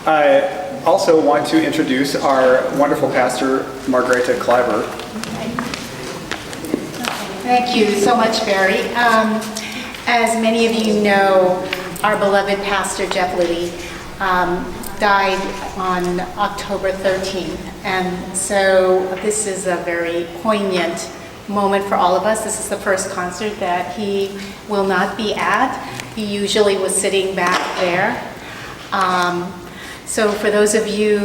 I also want to introduce our wonderful pastor, Margareta Kleiber. Thank you so much, Barry. As many of you know, our beloved pastor, Jeff Liddy, died on October 13th. And so this is a very poignant moment for all of us. This is the first concert that he will not be at. He usually was sitting back there. So for those of you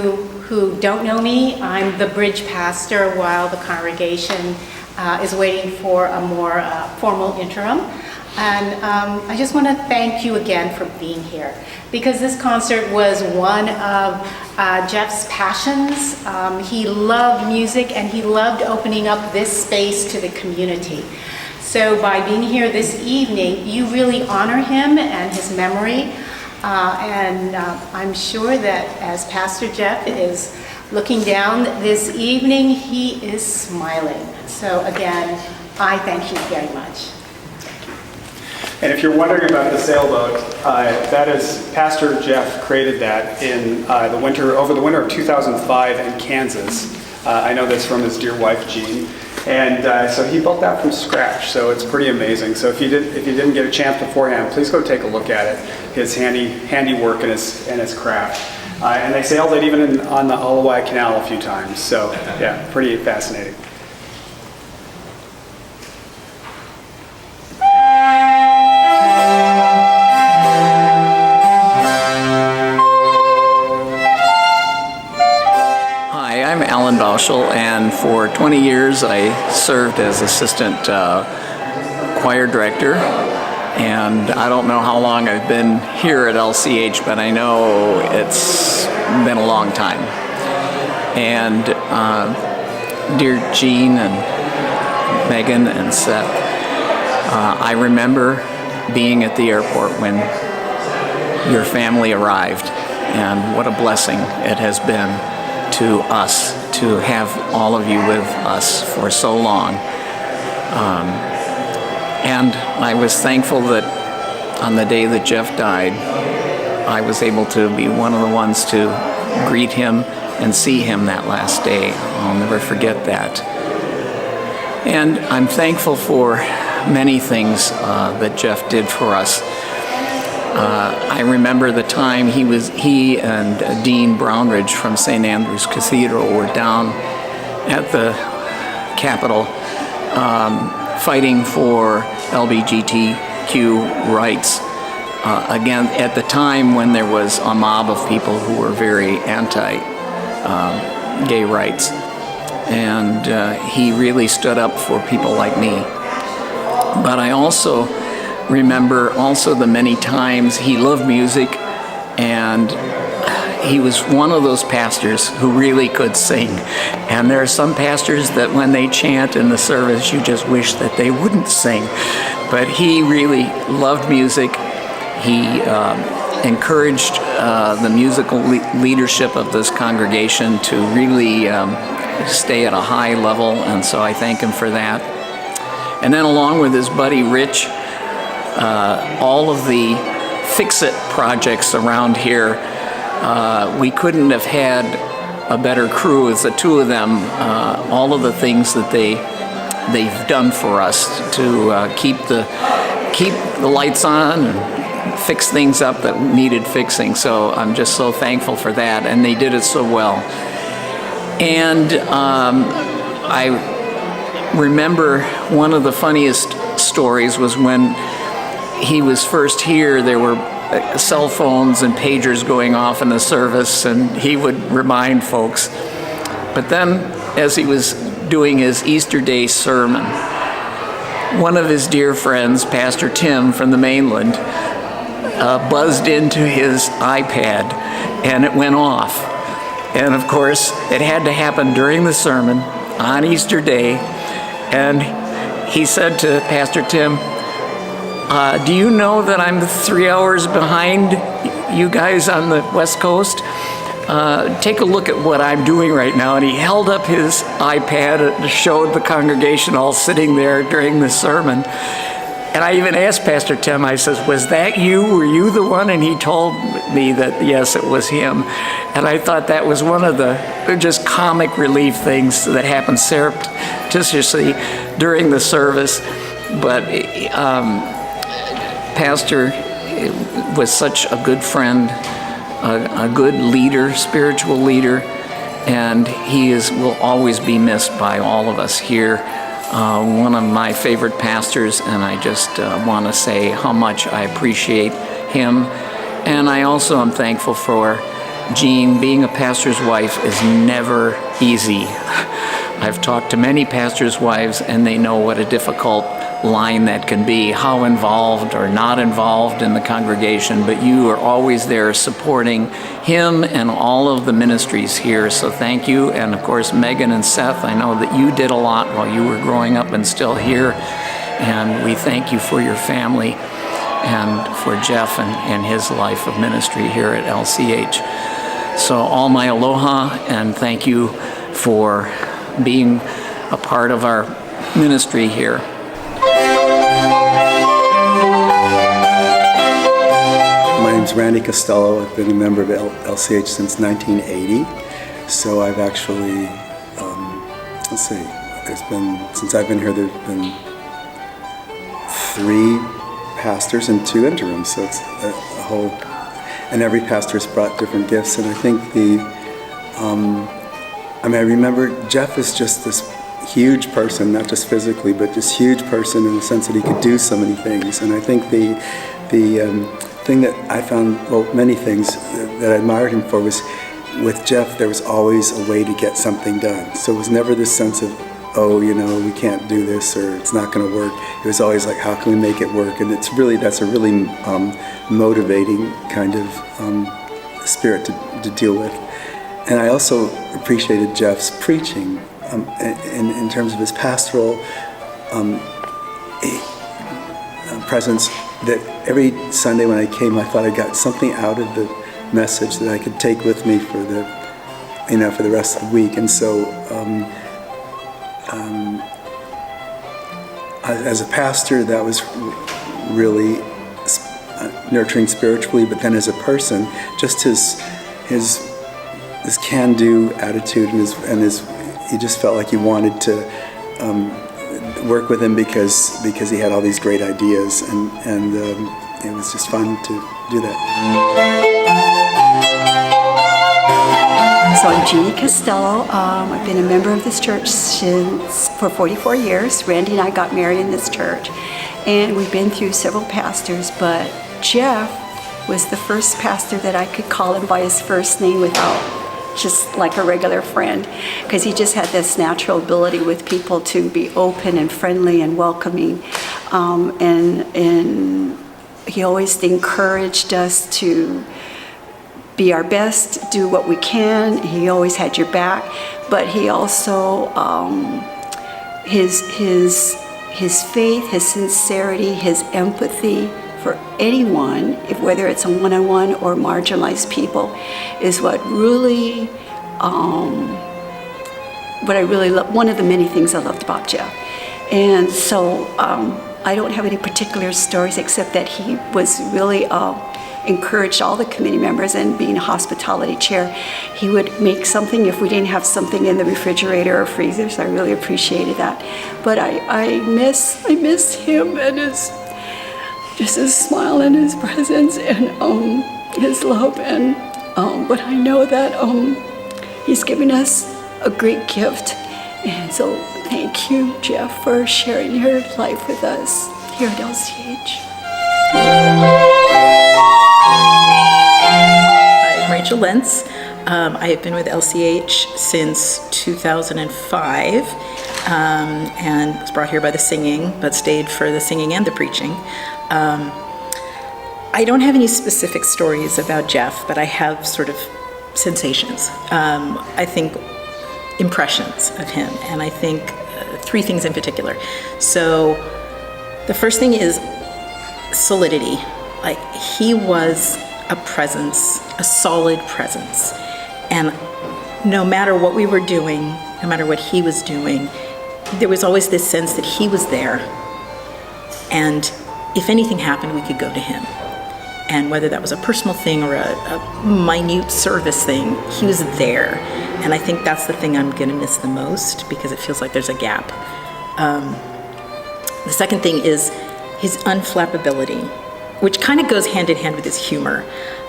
who don't know me, I'm the bridge pastor while the congregation is waiting for a more formal interim. And I just want to thank you again for being here, because this concert was one of Jeff's passions. He loved music and he loved opening up this space to the community. So by being here this evening, you really honor him and his memory. And I'm sure that as Pastor Jeff is looking down this evening, he is smiling. So again, I thank you very much. And if you're wondering about the sailboat, that is, Pastor Jeff created that in over the winter of 2005 in Kansas. I know this from his dear wife, Jean. And so he built that from scratch, so it's pretty amazing. So if you didn't get a chance beforehand, please go take a look at it, his handiwork and his craft. And they sailed it even on the Alawai Canal a few times. So yeah, pretty fascinating. And for 20 years I served as assistant choir director, and I don't know how long I've been here at LCH, but I know it's been a long time. And dear Jean and Megan and Seth, I remember being at the airport when your family arrived, and what a blessing it has been to us to have all of you with us for so long. And I was thankful that on the day that Jeff died, I was able to be one of the ones to greet him and see him that last day. I'll never forget that. And I'm thankful for many things that Jeff did for us. I remember the time he and Dean Brownridge from St. Andrew's Cathedral were down at the Capitol fighting for LGBTQ rights. Again, at the time when there was a mob of people who were very anti-gay rights. And he really stood up for people like me. But I also remember the many times he loved music, and he was one of those pastors who really could sing. And there are some pastors that when they chant in the service, you just wish that they wouldn't sing. But he really loved music. He encouraged the musical leadership of this congregation to really stay at a high level, and so I thank him for that. And then along with his buddy Rich, all of the fix-it projects around here, we couldn't have had a better crew as the two of them. All of the things that they've done for us to keep the lights on and fix things up that needed fixing. So I'm just so thankful for that, and they did it so well. And I remember one of the funniest stories was when he was first here. There were cell phones and pagers going off in the service, and he would remind folks. But then, as he was doing his Easter Day sermon, one of his dear friends, Pastor Tim from the mainland, buzzed into his iPad, and it went off. And of course, it had to happen during the sermon on Easter Day. And he said to Pastor Tim, do you know that I'm 3 hours behind you guys on the West Coast? Take a look at what I'm doing right now. And he held up his iPad and showed the congregation all sitting there during the sermon. And I even asked Pastor Tim, I says, was that you? Were you the one? And he told me that, yes, it was him. And I thought that was one of the just comic relief things that happened surreptitiously during the service. But Pastor was such a good friend, a good leader, spiritual leader, and he will always be missed by all of us here. One of my favorite pastors, and I just want to say how much I appreciate him. And I also am thankful for Jean. Being a pastor's wife is never easy. I've talked to many pastors' wives, and they know what a difficult line that can be, how involved or not involved in the congregation, but you are always there supporting him and all of the ministries here, so thank you. And of course, Megan and Seth, I know that you did a lot while you were growing up and still here, and we thank you for your family and for Jeff and his life of ministry here at LCH. So all my aloha, and thank you for being a part of our ministry here. My name's Randy Costello. I've been a member of LCH since 1980. So I've actually, since I've been here, there's been 3 pastors and 2 interims. So it's a whole, and every pastor's brought different gifts. And I think I remember Jeff is just this huge person, not just physically, but just huge person in the sense that he could do so many things. And I think the thing that I found, well, many things that I admired him for was, with Jeff, there was always a way to get something done. So it was never this sense of, oh, we can't do this, or it's not going to work. It was always like, how can we make it work? And that's a really motivating kind of spirit to deal with. And I also appreciated Jeff's preaching in terms of his pastoral presence, that every Sunday when I came, I thought I got something out of the message that I could take with me for the rest of the week. And so as a pastor, that was really nurturing spiritually, but then as a person, just his can-do attitude and his he just felt like he wanted to work with him because he had all these great ideas, and it was just fun to do that. So I'm Jeannie Costello. I've been a member of this church for 44 years. Randy and I got married in this church, and we've been through several pastors, but Jeff was the first pastor that I could call him by his first name without just like a regular friend, because he just had this natural ability with people to be open and friendly and welcoming, and he always encouraged us to be our best, do what we can. He always had your back, but he also his faith, his sincerity, his empathy for anyone, whether it's a one-on-one or marginalized people, is what really, one of the many things I loved about Jeff. And so I don't have any particular stories except that he was really encouraged all the committee members, and being a hospitality chair, he would make something if we didn't have something in the refrigerator or freezer, so I really appreciated that. But I miss him and his smile and his presence and his love, and but I know that he's giving us a great gift, and so thank you, Jeff, for sharing your life with us here at LCH. I'm Rachel Lentz. I have been with LCH since 2005 and was brought here by the singing, but stayed for the singing and the preaching. I don't have any specific stories about Jeff, but I have sort of sensations. I think impressions of him, and I think 3 things in particular. So the first thing is solidity. Like, he was a presence, a solid presence. And no matter what we were doing, no matter what he was doing, there was always this sense that he was there. And if anything happened, we could go to him. And whether that was a personal thing or a minute service thing, he was there. And I think that's the thing I'm gonna miss the most, because it feels like there's a gap. The second thing is his unflappability, which kind of goes hand in hand with his humor.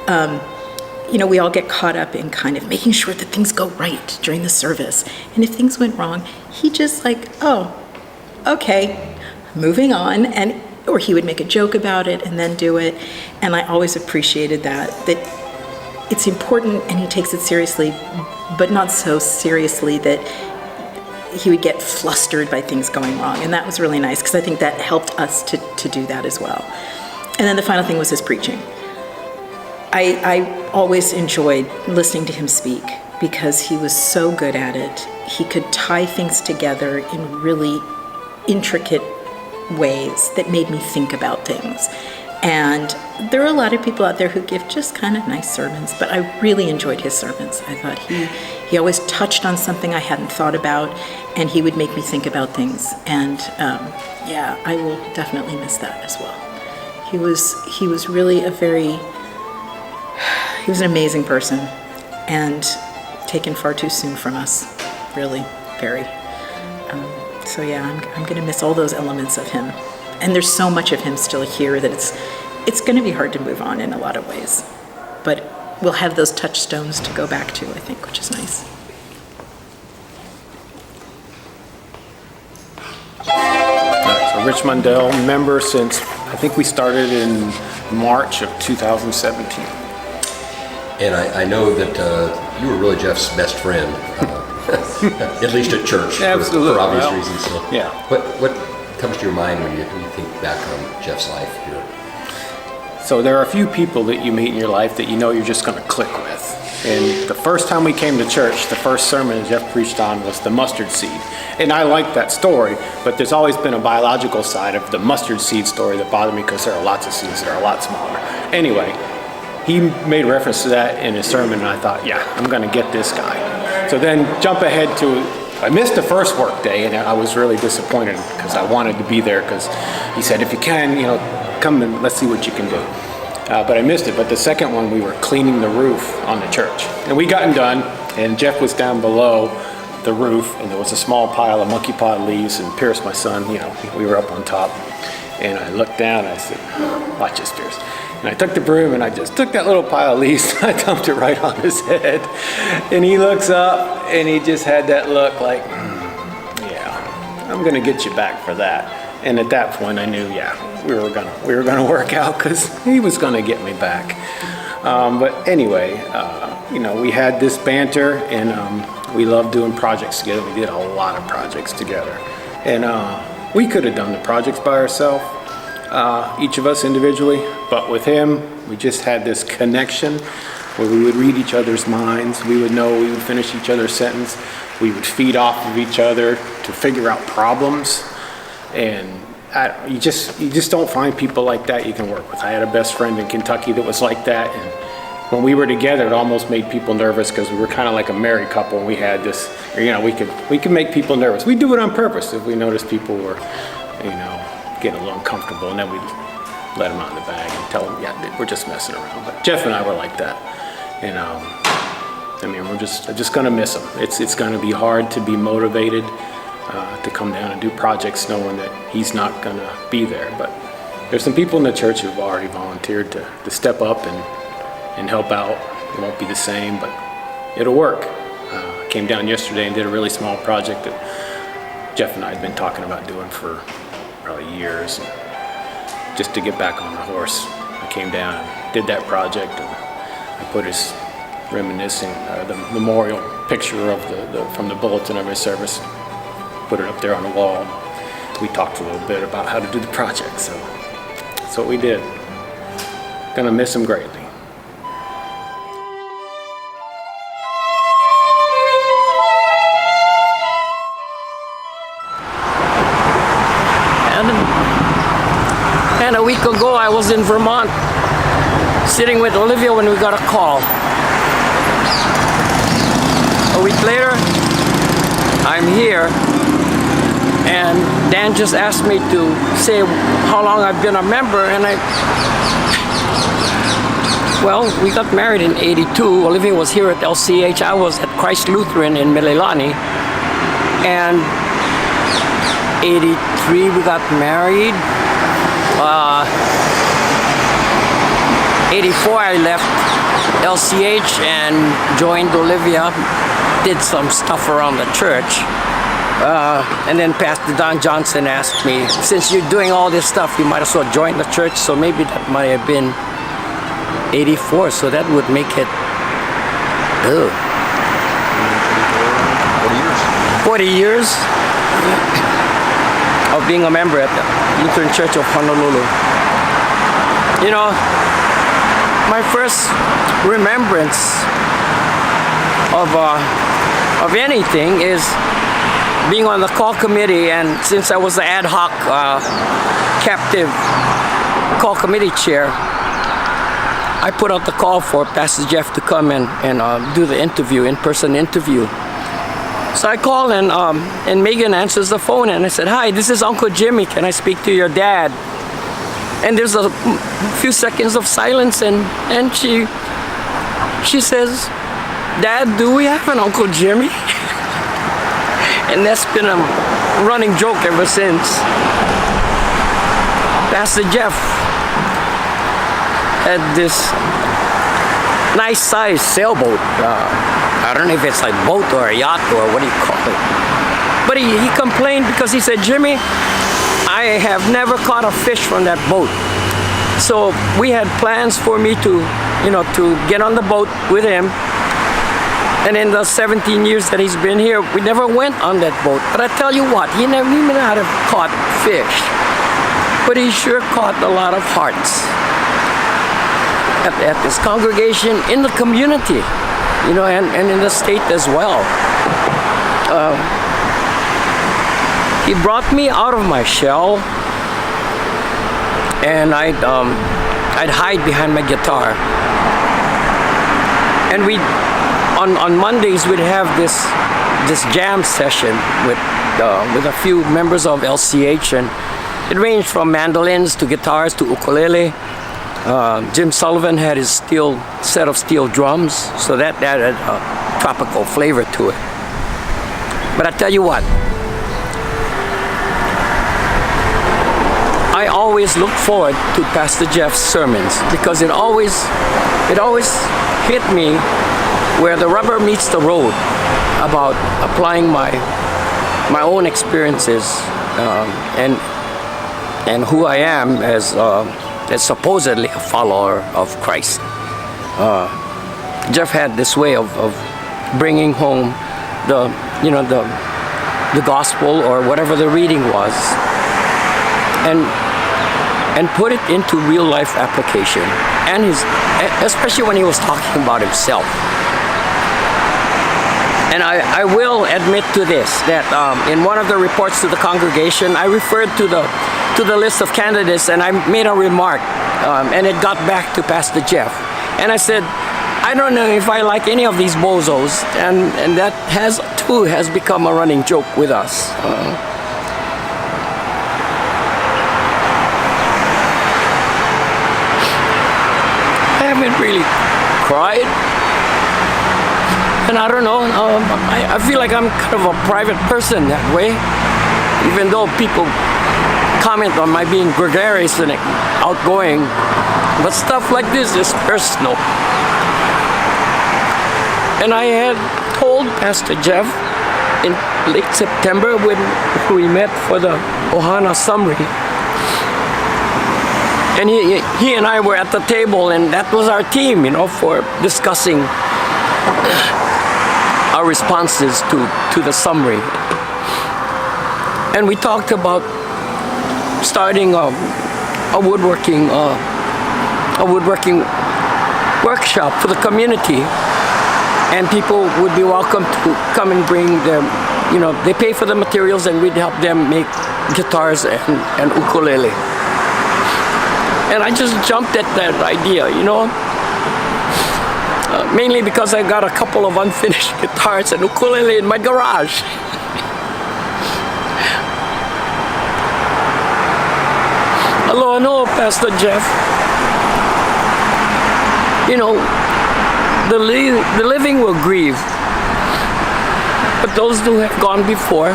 You know, we all get caught up in kind of making sure that things go right during the service. And if things went wrong, he just like, oh, okay, moving on. Or he would make a joke about it and then do it. And I always appreciated that it's important and he takes it seriously, but not so seriously that he would get flustered by things going wrong. And that was really nice, because I think that helped us to do that as well. And then the final thing was his preaching. I always enjoyed listening to him speak because he was so good at it. He could tie things together in really intricate ways that made me think about things. And there are a lot of people out there who give just kind of nice sermons, but I really enjoyed his sermons. I thought he always touched on something I hadn't thought about, and he would make me think about things. And yeah, I will definitely miss that as well. He was really he was an amazing person, and taken far too soon from us, really, very. So yeah, I'm going to miss all those elements of him. And there's so much of him still here that it's going to be hard to move on in a lot of ways. But we'll have those touchstones to go back to, I think, which is nice. So Rich Mundell, member since, I think we started in March of 2017. And I know that you were really Jeff's best friend. At least at church, Absolutely. for obvious Well, reasons. So yeah. What comes to your mind when you think back on Jeff's life here? So there are a few people that you meet in your life that you know you're just going to click with. And the first time we came to church, the first sermon Jeff preached on was the mustard seed. And I like that story, but there's always been a biological side of the mustard seed story that bothered me, because there are lots of seeds that are a lot smaller. Anyway, he made reference to that in his sermon, and I thought, yeah, I'm going to get this guy. So then jump ahead to, I missed the first work day, and I was really disappointed because I wanted to be there, because he said, if you can, you know, come and let's see what you can do. But I missed it. But the second one, we were cleaning the roof on the church. And we gotten done, and Jeff was down below the roof, and there was a small pile of monkey pod leaves, and Pierce, my son, you know, we were up on top. And I looked down, and I said, watch this, Pierce. And I took the broom and I just took that little pile of leaves and I dumped it right on his head. And he looks up and he just had that look like, yeah, I'm gonna get you back for that. And at that point I knew, yeah, we were gonna work out, because he was gonna get me back. But anyway, you know, we had this banter, and we loved doing projects together. We did a lot of projects together. And we could have done the projects by ourselves, each of us individually, but with him, we just had this connection where we would read each other's minds. We would know, we would finish each other's sentence. We would feed off of each other to figure out problems. And you just don't find people like that you can work with. I had a best friend in Kentucky that was like that. And when we were together, it almost made people nervous, because we were kind of like a married couple, and we had this, you know, we could make people nervous. We do it on purpose if we noticed people were, you know, getting a little uncomfortable, and then we'd let them out in the bag and tell them, yeah, we're just messing around. But Jeff and I were like that. And I mean, we're just gonna miss him. It's gonna be hard to be motivated to come down and do projects knowing that he's not gonna be there. But there's some people in the church who've already volunteered to step up and help out. It won't be the same, but it'll work. Came down yesterday and did a really small project that Jeff and I had been talking about doing for probably years, and just to get back on the horse. I came down and did that project, and I put his reminiscing, the memorial picture of from the bulletin of his service, put it up there on the wall. We talked a little bit about how to do the project, so that's what we did. Gonna miss him greatly. And a week ago, I was in Vermont, sitting with Olivia when we got a call. A week later, I'm here, And Dan just asked me to say how long I've been a member, and well, we got married in '82. Olivia was here at LCH. I was at Christ Lutheran in Mililani. And '83 we got married. '84 I left LCH and joined Olivia, did some stuff around the church. And then Pastor Don Johnson asked me, since you're doing all this stuff, you might as well join the church. So maybe that might have been '84, so that would make it 40 years of being a member at the Lutheran Church of Honolulu. You know, my first remembrance of anything is being on the call committee, and since I was the ad hoc captive call committee chair, I put out the call for Pastor Jeff to come and do the interview, in-person interview. So I called and Megan answers the phone, and I said, "Hi, this is Uncle Jimmy. Can I speak to your dad?" And there's a few seconds of silence, and she says, "Dad, do we have an Uncle Jimmy?" And that's been a running joke ever since. Pastor Jeff had this nice sized sailboat. I don't know if it's a boat or a yacht or what do you call it. But he complained because he said, "Jimmy, I have never caught a fish from that boat." So we had plans for me to get on the boat with him. And in the 17 years that he's been here, we never went on that boat. But I tell you what, he may not have caught fish, but he sure caught a lot of hearts at this congregation, in the community, and in the state as well. He brought me out of my shell, and I'd hide behind my guitar. And on Mondays we'd have this jam session with a few members of LCH, and it ranged from mandolins to guitars to ukulele. Jim Sullivan had his set of steel drums, so that added a tropical flavor to it. But I tell you what, I always look forward to Pastor Jeff's sermons because it always hit me where the rubber meets the road about applying my own experiences and who I am as supposedly a follower of Christ. Jeff had this way of bringing home the gospel or whatever the reading was, and put it into real life application, and especially when he was talking about himself. And I will admit to this, that in one of the reports to the congregation, I referred to the list of candidates, and I made a remark, and it got back to Pastor Jeff. And I said, "I don't know if I like any of these bozos," and that has become a running joke with us. I haven't really cried. And I don't know, I feel like I'm kind of a private person that way, even though people comment on my being gregarious and outgoing, but stuff like this is personal. And I had told Pastor Jeff in late September when we met for the Ohana summary, and he and I were at the table, and that was our team, for discussing our responses to the summary. And we talked about starting a woodworking workshop for the community, and people would be welcome to come and bring their, they pay for the materials, and we'd help them make guitars and ukulele. And I just jumped at that idea, mainly because I got a couple of unfinished guitars and ukulele in my garage. Hello, no, Pastor Jeff. You know, the living will grieve, but those who have gone before,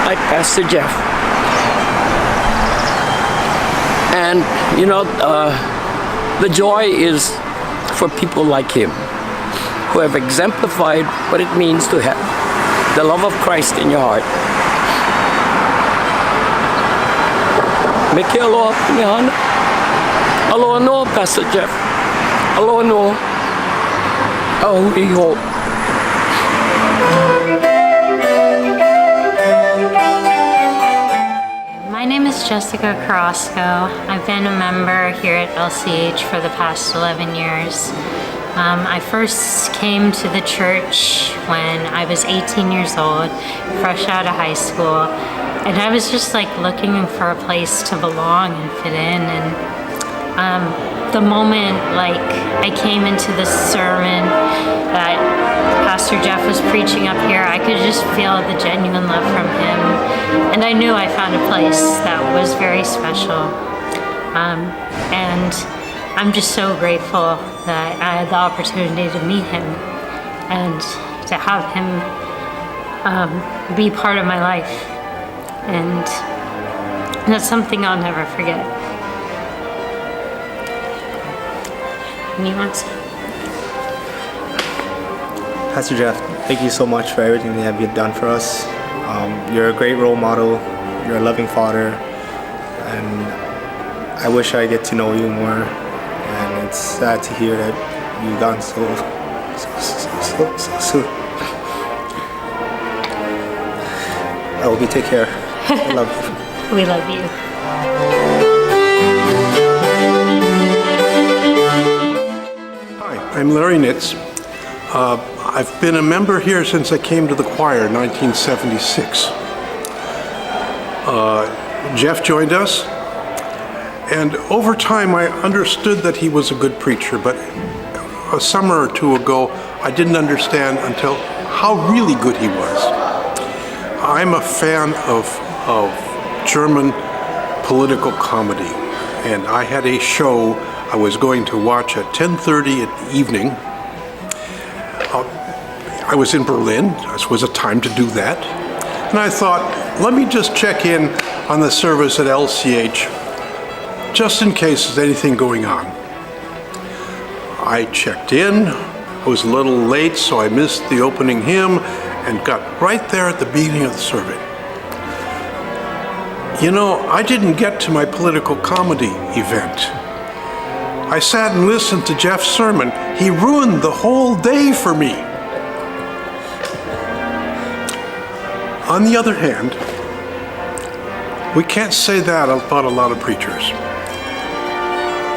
like Pastor Jeff. And, you know, the joy is for people like him, who have exemplified what it means to have the love of Christ in your heart. Make it aloha, Mihana. Aloha no, Pastor Jeff. Aloha no. Oh, we hope. My name is Jessica Carrasco. I've been a member here at LCH for the past 11 years. I first came to the church when I was 18 years old, fresh out of high school, and I was just like looking for a place to belong and fit in. And the moment like I came into this sermon that Pastor Jeff was preaching up here, I could just feel the genuine love from him, and I knew I found a place that was very special. And I'm just so grateful that I had the opportunity to meet him and to have him be part of my life. And that's something I'll never forget. Anyone? Pastor Jeff, thank you so much for everything that you've done for us. You're a great role model. You're a loving father. And I wish I get to know you more. And it's sad to hear that you've gone so soon. I hope you take care. I love you. We love you. Hi, I'm Larry Nitz. I've been a member here since I came to the choir in 1976. Jeff joined us, and over time I understood that he was a good preacher, but a summer or two ago I didn't understand until how really good he was. I'm a fan of German political comedy, and I had a show I was going to watch at 10:30 in the evening. I was in Berlin. This was a time to do that. And I thought, let me just check in on the service at LCH, just in case there's anything going on. I checked in. I was a little late, so I missed the opening hymn and got right there at the beginning of the service. You know, I didn't get to my political comedy event. I sat and listened to Jeff's sermon. He ruined the whole day for me. On the other hand, we can't say that about a lot of preachers.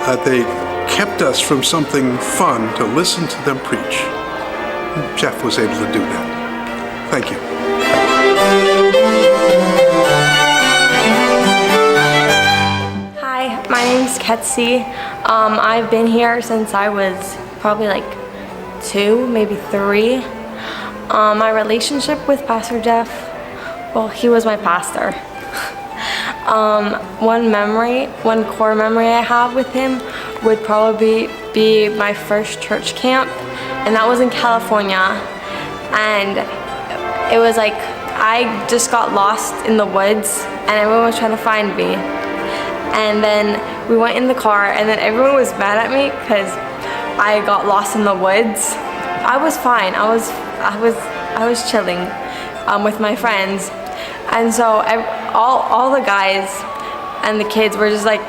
That they kept us from something fun to listen to them preach. Jeff was able to do that. Thank you. Hi, my name's Ketsi. I've been here since I was probably like 2, maybe 3. My relationship with Pastor Jeff, well, he was my pastor. One core memory I have with him would probably be my first church camp, and that was in California. And it was like I just got lost in the woods, and everyone was trying to find me. And then we went in the car, and then everyone was mad at me because I got lost in the woods. I was fine. I was chilling with my friends, and so all the guys and the kids were just like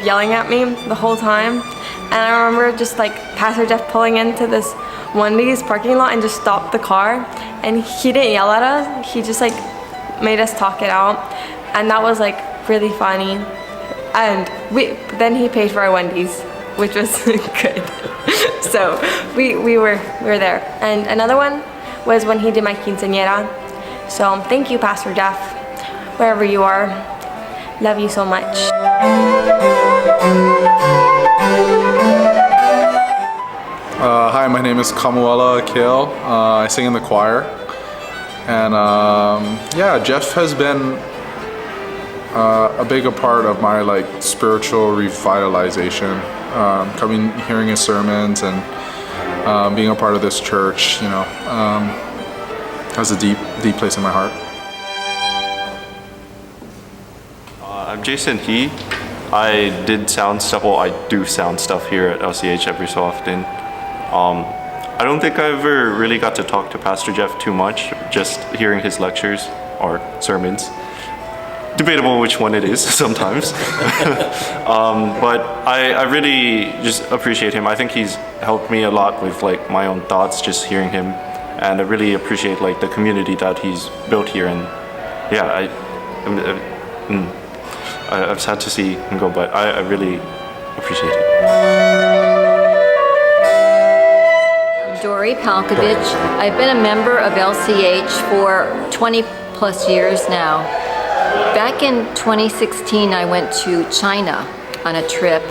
yelling at me the whole time. And I remember just like Pastor Jeff pulling into this Wendy's parking lot and just stopped the car, and he didn't yell at us. He just like made us talk it out, and that was like really funny. And then he paid for our Wendy's, which was good. So we were there. And another one was when he did my quinceañera. So thank you, Pastor Jeff, wherever you are. Love you so much. Hi, my name is Kamuala Akil. I sing in the choir. And yeah, Jeff has been a big part of my like spiritual revitalization. Hearing his sermons and being a part of this church, has a deep place in my heart. I'm Jason He. I did sound stuff. Well, I do sound stuff here at LCH every so often. I don't think I ever really got to talk to Pastor Jeff too much, just hearing his lectures or sermons. Debatable which one it is sometimes. But I really just appreciate him. I think he's helped me a lot with like my own thoughts, just hearing him. And I really appreciate like the community that he's built here. And yeah, I'm sad to see him go, but I really appreciate it. Dori Palkovich. I've been a member of LCH for 20 plus years now. Back in 2016, I went to China on a trip,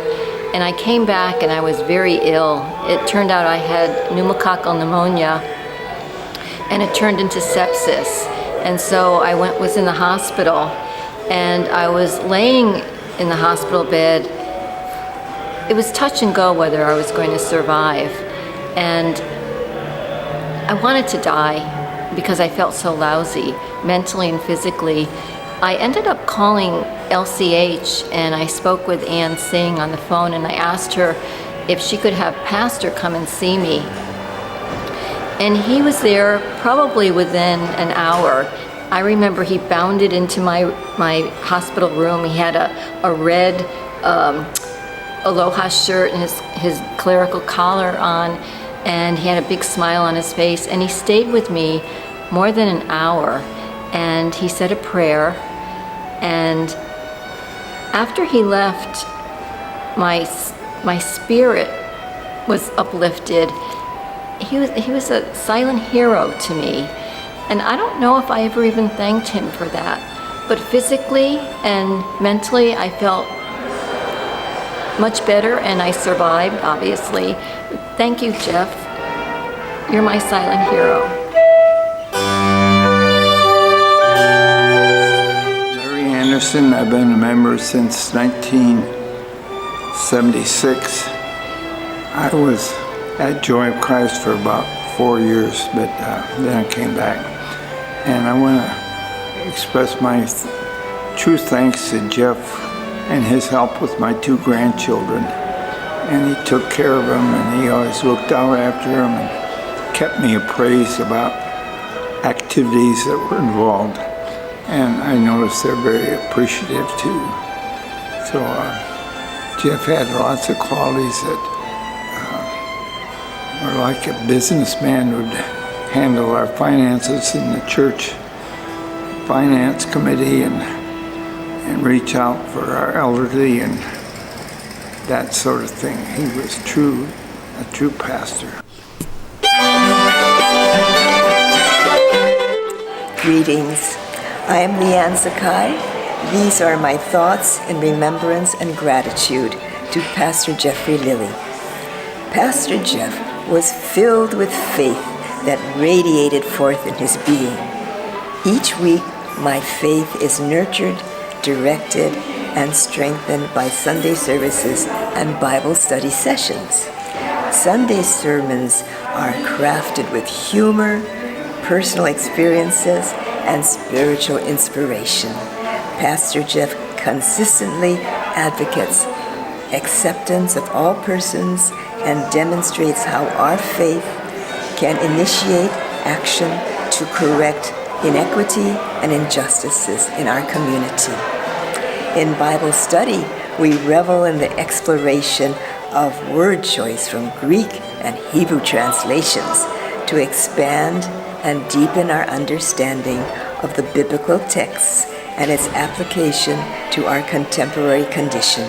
and I came back and I was very ill. It turned out I had pneumococcal pneumonia, and it turned into sepsis. And so I was in the hospital, and I was laying in the hospital bed. It was touch and go whether I was going to survive. And I wanted to die because I felt so lousy, mentally and physically. I ended up calling LCH, and I spoke with Ann Singh on the phone, and I asked her if she could have Pastor come and see me. And he was there probably within an hour. I remember he bounded into my hospital room. He had a red aloha shirt and his clerical collar on, and he had a big smile on his face, and he stayed with me more than an hour, and he said a prayer. And after he left, my spirit was uplifted. He was a silent hero to me, and I don't know if I ever even thanked him for that. But physically and mentally, I felt much better, and I survived, obviously. Thank you, Jeff. You're my silent hero. Anderson. I've been a member since 1976. I was at Joy of Christ for about 4 years, but then I came back. And I want to express my true thanks to Jeff and his help with my 2 grandchildren. And he took care of them, and he always looked out after them and kept me appraised about activities that were involved. And I noticed they're very appreciative too. So Jeff had lots of qualities that were like a businessman would handle our finances in the church finance committee and reach out for our elderly and that sort of thing. He was a true pastor. Greetings. I am Leanne Zakai. These are my thoughts in remembrance and gratitude to Pastor Jeffrey Lilly. Pastor Jeff was filled with faith that radiated forth in his being. Each week, my faith is nurtured, directed, and strengthened by Sunday services and Bible study sessions. Sunday sermons are crafted with humor, personal experiences, and spiritual inspiration. Pastor Jeff consistently advocates acceptance of all persons and demonstrates how our faith can initiate action to correct inequity and injustices in our community. In Bible study, we revel in the exploration of word choice from Greek and Hebrew translations to expand and deepen our understanding of the biblical texts and its application to our contemporary condition.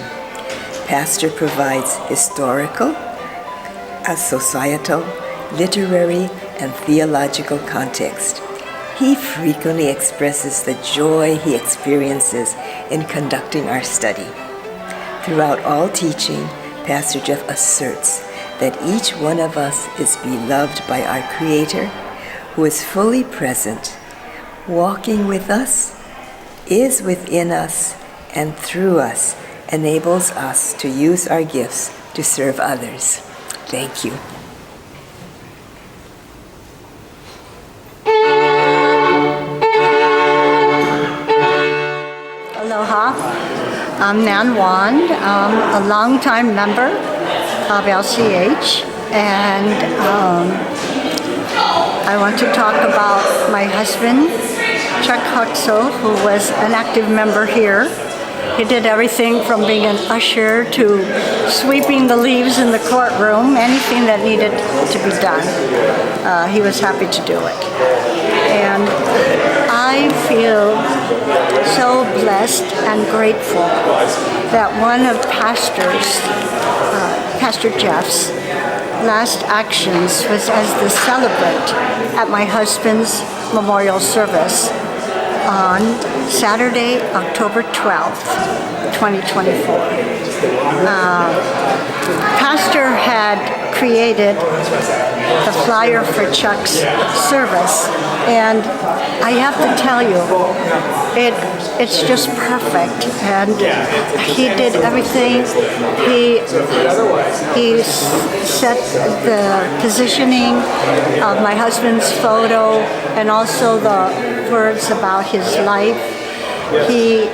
Pastor provides historical, societal, literary, and theological context. He frequently expresses the joy he experiences in conducting our study. Throughout all teaching, Pastor Jeff asserts that each one of us is beloved by our Creator, who is fully present, walking with us is within us and through us enables us to use our gifts to serve others. Thank you. Aloha. I'm Nan Wand. I'm a longtime member of LCH, and I want to talk about my husband, Chuck Huxell, who was an active member here. He did everything from being an usher to sweeping the leaves in the courtroom, anything that needed to be done. He was happy to do it. And I feel so blessed and grateful that one of Pastor Jeff's last actions was as the celebrant at my husband's memorial service on Saturday, October 12th, 2024. Pastor had created the flyer for Chuck's service, and I have to tell you, it's just perfect. And he did everything. He set the positioning of my husband's photo and also the words about his life. He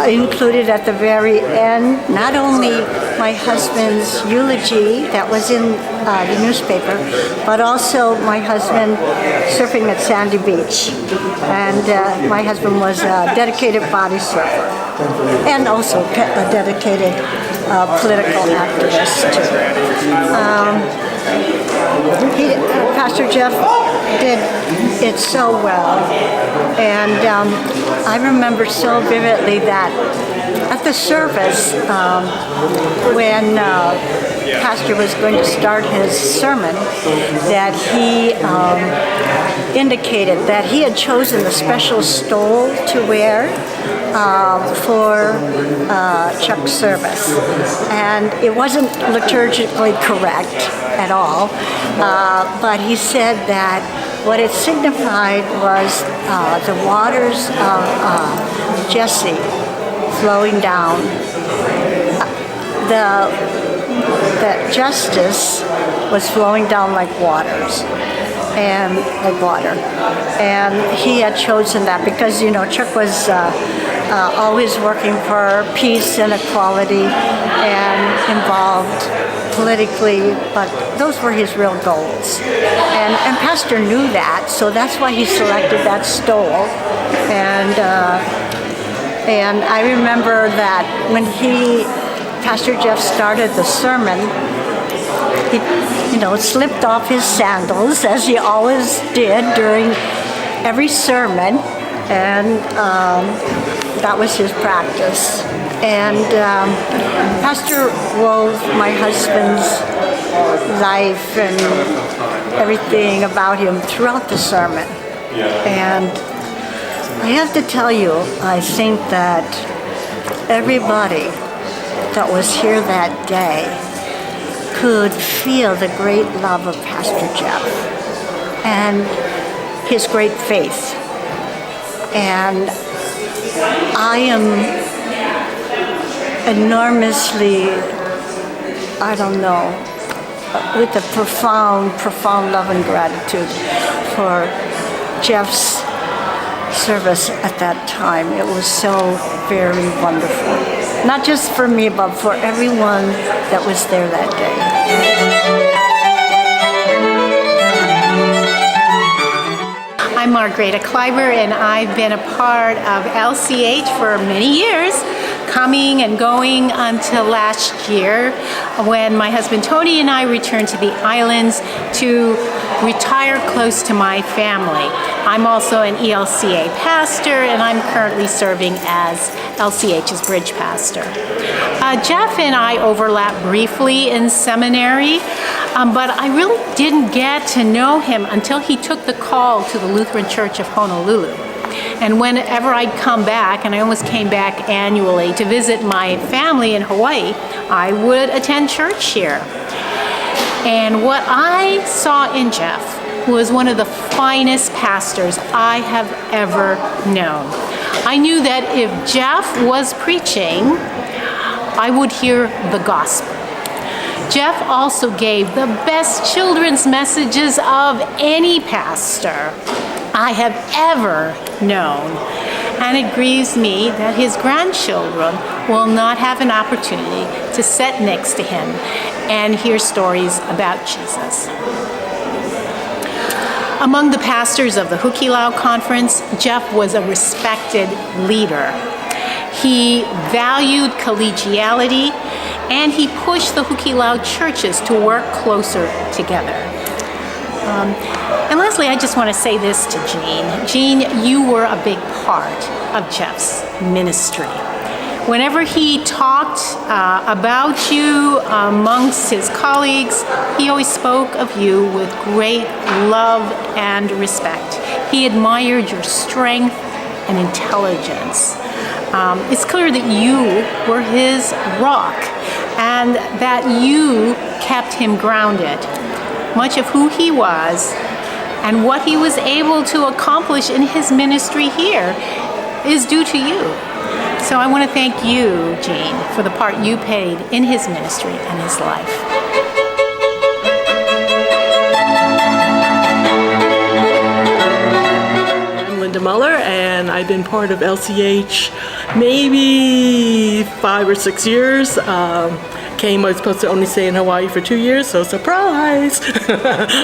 included at the very end not only my husband's eulogy that was in the newspaper, but also my husband surfing at Sandy Beach. And my husband was a dedicated body surfer and also a dedicated political activist. Pastor Jeff did it so well, and I remember so vividly that at the service, when Pastor was going to start his sermon, that he indicated that he had chosen a special stole to wear for Chuck's service. And it wasn't liturgically correct at all, but he said that what it signified was the waters of Jesse flowing down. That justice was flowing down like waters. And he had chosen that because, you know, Chuck was always working for peace and equality and involved politically, but those were his real goals. And Pastor knew that, so that's why he selected that stole. And I remember that when Pastor Jeff started the sermon, he, slipped off his sandals, as he always did during every sermon, and that was his practice. And Pastor wove my husband's life and everything about him throughout the sermon. And I have to tell you, I think that everybody that was here that day could feel the great love of Pastor Jeff and his great faith. And I am enormously, with a profound love and gratitude for Jeff's service at that time. It was so very wonderful. Not just for me, but for everyone that was there that day. I'm Margareta Kleiber, and I've been a part of LCH for many years, coming and going until last year when my husband Tony and I returned to the islands to retire close to my family. I'm also an ELCA pastor, and I'm currently serving as LCH's bridge pastor. Jeff and I overlapped briefly in seminary, but I really didn't get to know him until he took the call to the Lutheran Church of Honolulu. And whenever I'd come back, and I almost came back annually to visit my family in Hawaii, I would attend church here. And what I saw in Jeff was one of the finest pastors I have ever known. I knew that if Jeff was preaching, I would hear the gospel. Jeff also gave the best children's messages of any pastor I have ever known. And it grieves me that his grandchildren will not have an opportunity to sit next to him and hear stories about Jesus. Among the pastors of the Hukilau Conference, Jeff was a respected leader. He valued collegiality, and he pushed the Hukilau churches to work closer together. And lastly, I just want to say this to Jean. Jean, you were a big part of Jeff's ministry. Whenever he talked about you amongst his colleagues, he always spoke of you with great love and respect. He admired your strength and intelligence. It's clear that you were his rock and that you kept him grounded. Much of who he was and what he was able to accomplish in his ministry here is due to you. So I want to thank you, Jean, for the part you played in his ministry and his life. Linda Muller, and I've been part of LCH maybe 5 or 6 years. I was supposed to only stay in Hawaii for 2 years, so surprise!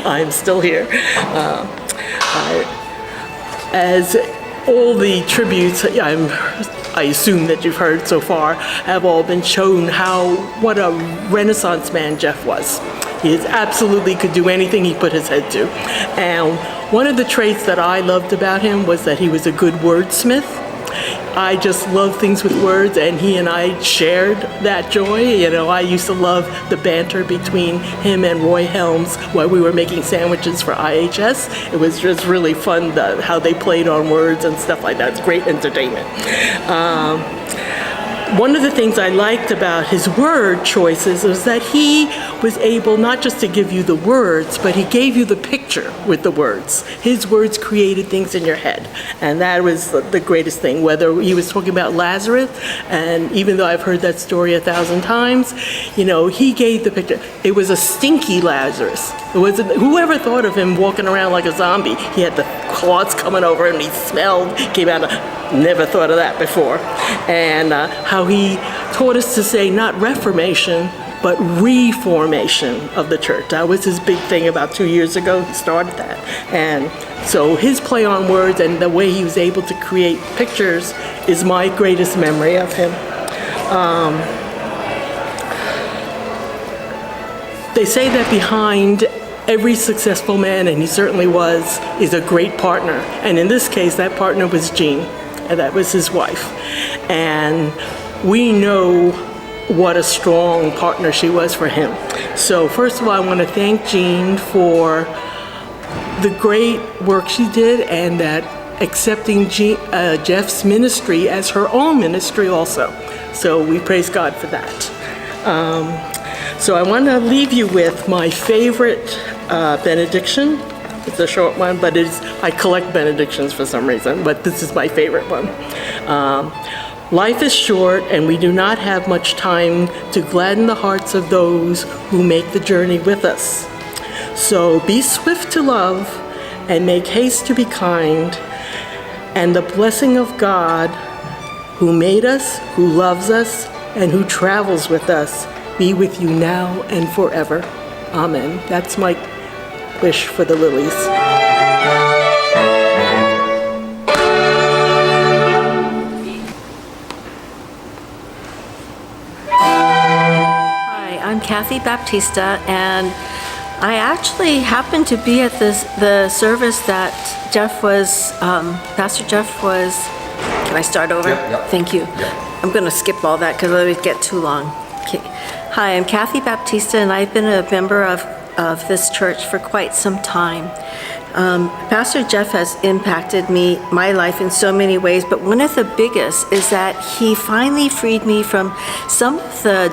I'm still here. As all the tributes I assume that you've heard so far have all been shown what a Renaissance man Jeff was. He absolutely could do anything he put his head to. And one of the traits that I loved about him was that he was a good wordsmith. I just love things with words, and he and I shared that joy. You know, I used to love the banter between him and Roy Helms while we were making sandwiches for IHS. It was just really fun how they played on words and stuff like that. It's great entertainment. One of the things I liked about his word choices was that he was able not just to give you the words, but he gave you the picture with the words. His words created things in your head, and that was the greatest thing. Whether he was talking about Lazarus, and even though I've heard that story 1,000 times, you know, he gave the picture. It was a stinky Lazarus. It wasn't, whoever thought of him walking around like a zombie? He had the clots coming over him, he smelled, came out of, never thought of that before. And how he taught us to say not reformation, but reformation of the church. That was his big thing about 2 years ago. He started that. And so his play on words and the way he was able to create pictures is my greatest memory of him. They say that behind every successful man, and he certainly was, is a great partner. And in this case, that partner was Jean, and that was his wife. And we know what a strong partner she was for him. So first of all, I want to thank Jean for the great work she did, and that accepting Jeff's ministry as her own ministry also. So we praise God for that. So I want to leave you with my favorite benediction. It's a short one, but I collect benedictions for some reason, but this is my favorite one. Life is short, and we do not have much time to gladden the hearts of those who make the journey with us. So be swift to love and make haste to be kind, and the blessing of God, who made us, who loves us, and who travels with us, be with you now and forever. Amen. That's my wish for the Lilies. Hi, I'm Kathy Baptista, and I actually happened to be at the service that Pastor Jeff was. Can I start over? Yep. Thank you. I'm going to skip all that because it would get too long. Okay. Hi, I'm Kathy Baptista, and I've been a member of this church for quite some time. Pastor Jeff has impacted my life in so many ways, but one of the biggest is that he finally freed me from some of the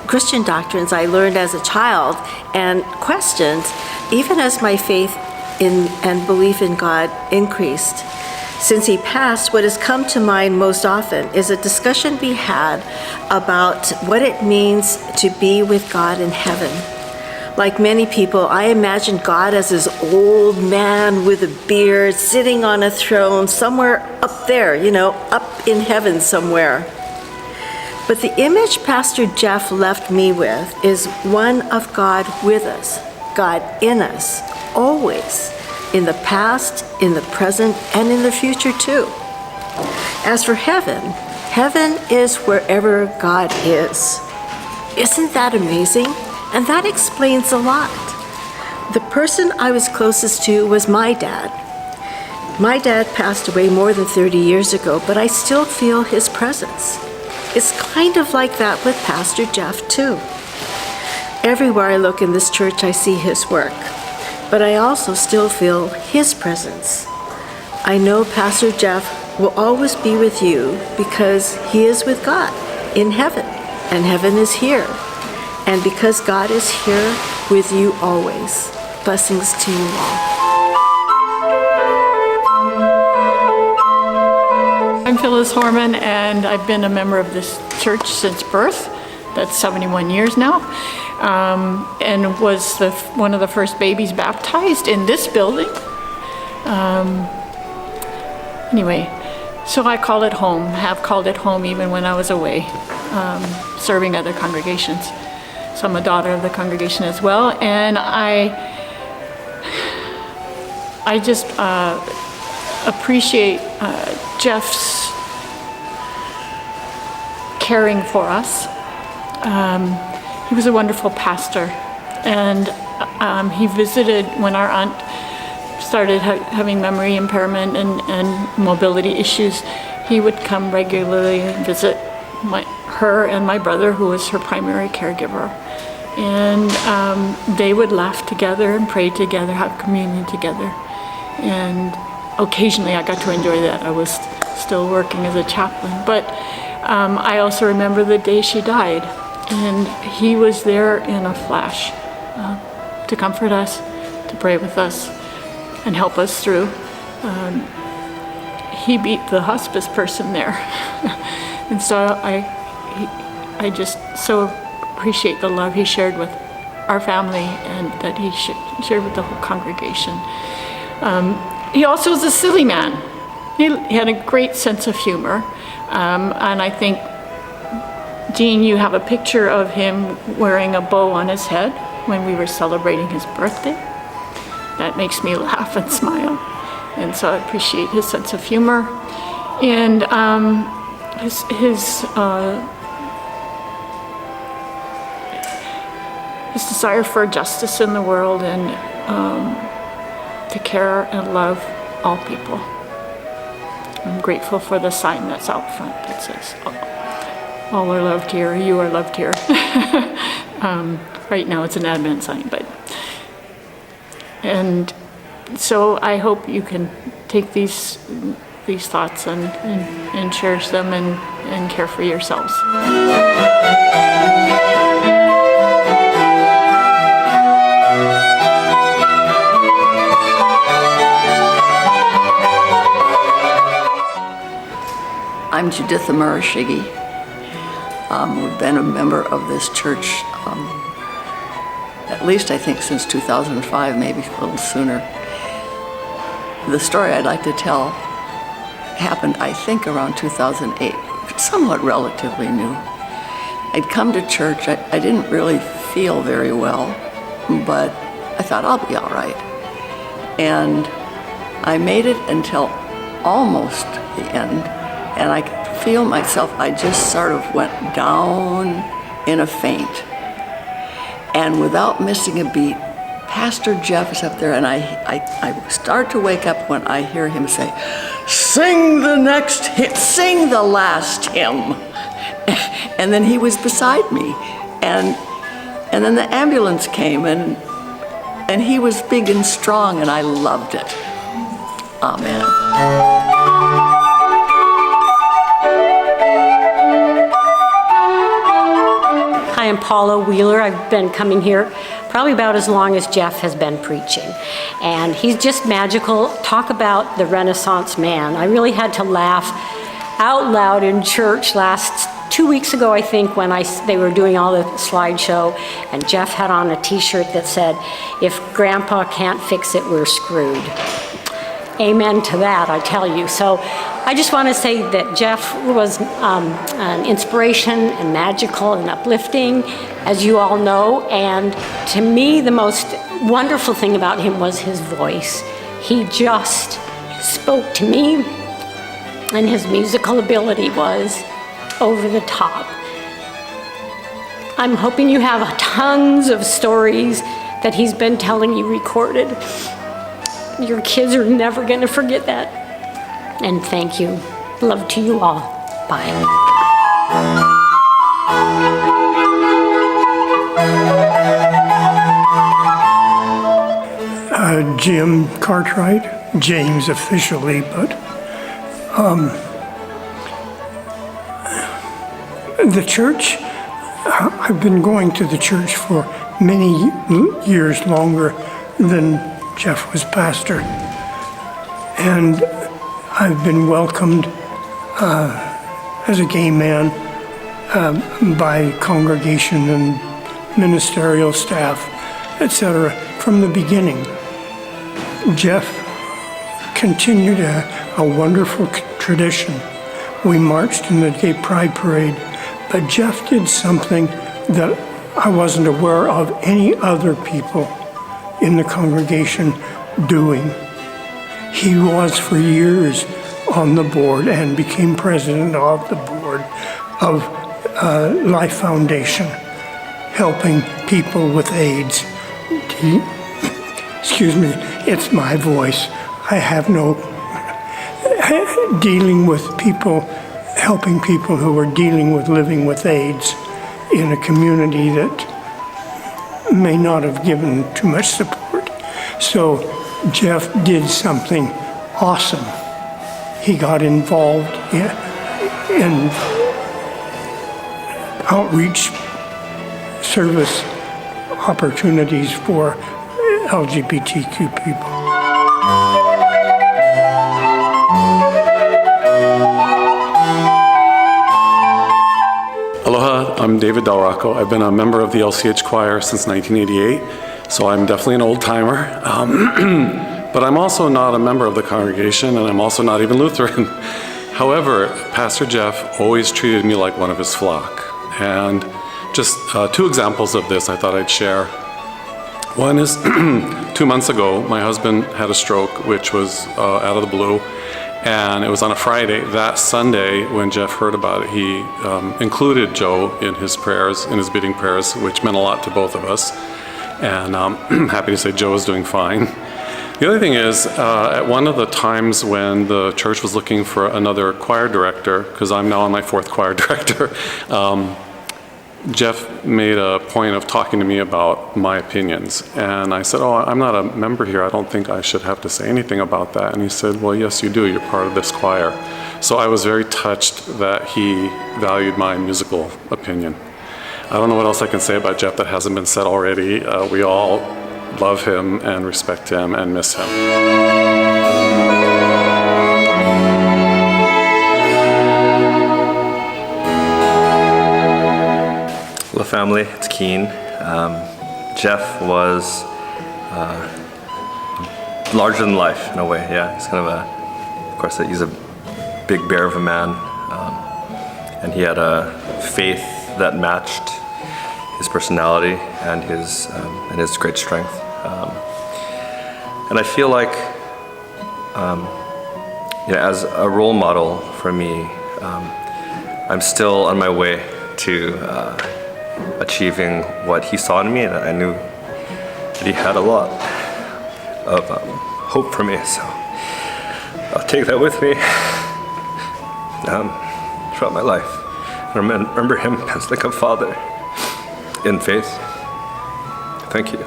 Christian doctrines I learned as a child and questioned, even as my faith and belief in God increased. Since he passed, what has come to mind most often is a discussion we had about what it means to be with God in heaven. Like many people, I imagined God as this old man with a beard sitting on a throne somewhere up there, up in heaven somewhere. But the image Pastor Jeff left me with is one of God with us, God in us, always, in the past, in the present, and in the future too. As for heaven, heaven is wherever God is. Isn't that amazing? And that explains a lot. The person I was closest to was my dad. My dad passed away more than 30 years ago, but I still feel his presence. It's kind of like that with Pastor Jeff too. Everywhere I look in this church, I see his work, but I also still feel his presence. I know Pastor Jeff will always be with you because he is with God in heaven, and heaven is here. And because God is here with you always. Blessings to you all. I'm Phyllis Horman, and I've been a member of this church since birth. That's 71 years now. And was one of the first babies baptized in this building. Anyway, so I call it home, have called it home even when I was away, serving other congregations. So I'm a daughter of the congregation as well, and I just appreciate Jeff's caring for us. He was a wonderful pastor, and he visited when our aunt started having memory impairment and mobility issues. He would come regularly and visit her and my brother, who was her primary caregiver. And they would laugh together and pray together, have communion together. And occasionally I got to enjoy that. I was still working as a chaplain. But I also remember the day she died. And he was there in a flash to comfort us, to pray with us, and help us through. He beat the hospice person there. And so I just so appreciate the love he shared with our family and that he shared with the whole congregation. He also was a silly man. He had a great sense of humor. And I think, Jean, you have a picture of him wearing a bow on his head when we were celebrating his birthday. That makes me laugh and smile. And so I appreciate his sense of humor. And his desire for justice in the world and to care and love all people. I'm grateful for the sign that's out front that says, all are loved here, you are loved here. Right now it's an advent sign, and so I hope you can take these thoughts and cherish them and care for yourselves. I'm Judith Amarashigi. We've been a member of this church at least I think since 2005, maybe a little sooner. The story I'd like to tell happened, I think, around 2008, somewhat relatively new. I'd come to church. I didn't really feel very well, but I thought I'll be all right. And I made it until almost the end, and I could feel myself, I just sort of went down in a faint. And without missing a beat, Pastor Jeff is up there, and I start to wake up when I hear him say, "Sing the next hymn, sing the last hymn." And then he was beside me, and then the ambulance came, and he was big and strong, and I loved it. Amen. Hi, I'm Paula Wheeler. I've been coming here probably about as long as Jeff has been preaching. And he's just magical. Talk about the Renaissance man. I really had to laugh out loud in church 2 weeks ago, I think, when they were doing all the slideshow, and Jeff had on a t-shirt that said, "If Grandpa can't fix it, we're screwed." Amen to that, I tell you. So I just want to say that Jeff was an inspiration and magical and uplifting, as you all know. And to me, the most wonderful thing about him was his voice. He just spoke to me, and his musical ability was over the top. I'm hoping you have tons of stories that he's been telling you recorded. Your kids are never going to forget that. And thank you. Love to you all. Bye. Jim Cartwright, James officially, but the church, I've been going to the church for many years longer than Jeff was pastor. And I've been welcomed as a gay man by congregation and ministerial staff, etc., from the beginning. Jeff continued a wonderful tradition. We marched in the Gay Pride Parade, but Jeff did something that I wasn't aware of any other people in the congregation doing. He was for years on the board and became president of the board of Life Foundation, helping people with AIDS. Excuse me, it's my voice. I have no dealing with people, helping people who are dealing with living with AIDS in a community that may not have given too much support. So Jeff did something awesome. He got involved in outreach service opportunities for LGBTQ people. Aloha, I'm David Del Rocco. I've been a member of the LCH choir since 1988, so I'm definitely an old timer. But I'm also not a member of the congregation, and I'm also not even Lutheran. However, Pastor Jeff always treated me like one of his flock. And just 2 examples of this I thought I'd share. One is 2 months ago, my husband had a stroke, which was out of the blue, and it was on a Friday. That Sunday, when Jeff heard about it, he included Joe in his prayers, in his bidding prayers, which meant a lot to both of us. And I'm happy to say Joe is doing fine. The other thing is, at one of the times when the church was looking for another choir director, because I'm now on my 4th choir director, Jeff made a point of talking to me about my opinions. And I said, "Oh, I'm not a member here. I don't think I should have to say anything about that." And he said, "Well, yes, you do. You're part of this choir." So I was very touched that he valued my musical opinion. I don't know what else I can say about Jeff that hasn't been said already. We all love him and respect him and miss him. Hello family, it's Keen. Jeff was larger than life in a way, yeah. He's kind of of course he's a big bear of a man, and he had a faith that matched his personality and his great strength. And I feel like, as a role model for me, I'm still on my way to achieving what he saw in me, and I knew that he had a lot of hope for me. So I'll take that with me throughout my life. I remember him as like a father in faith. Thank you.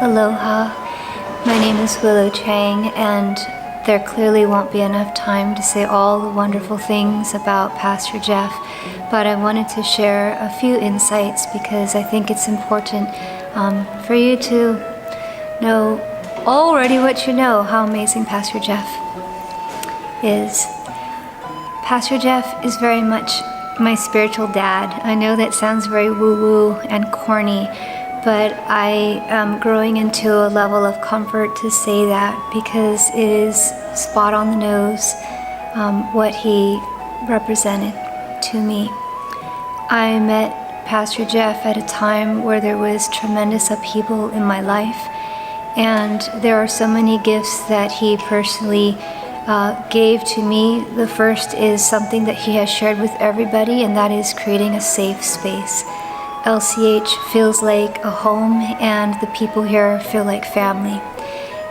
Aloha, my name is Willow Chang, and there clearly won't be enough time to say all the wonderful things about Pastor Jeff, but I wanted to share a few insights because I think it's important for you to know already what you know, how amazing Pastor Jeff is. Pastor Jeff is very much my spiritual dad. I know that sounds very woo-woo and corny, but I am growing into a level of comfort to say that because it is spot on the nose what he represented to me. I met Pastor Jeff at a time where there was tremendous upheaval in my life, and there are so many gifts that he personally gave to me. The first is something that he has shared with everybody, and that is creating a safe space. LCH feels like a home, and the people here feel like family.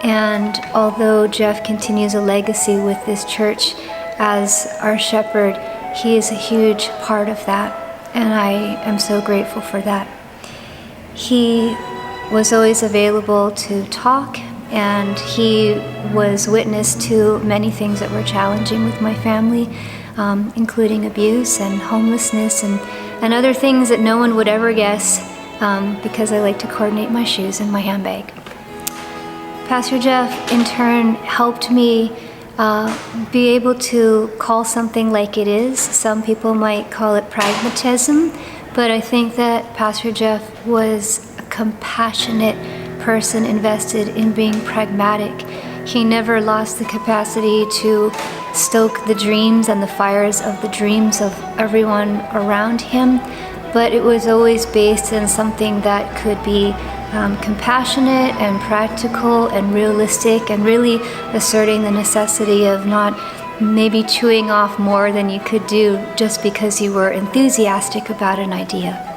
And although Jeff continues a legacy with this church as our shepherd, he is a huge part of that, and I am so grateful for that. He was always available to talk, and he was witness to many things that were challenging with my family, including abuse and homelessness and other things that no one would ever guess because I like to coordinate my shoes and my handbag. Pastor Jeff, in turn, helped me be able to call something like it is. Some people might call it pragmatism, but I think that Pastor Jeff was a compassionate person invested in being pragmatic. He never lost the capacity to stoke the dreams and the fires of the dreams of everyone around him, but it was always based in something that could be compassionate and practical and realistic, and really asserting the necessity of not maybe chewing off more than you could do just because you were enthusiastic about an idea.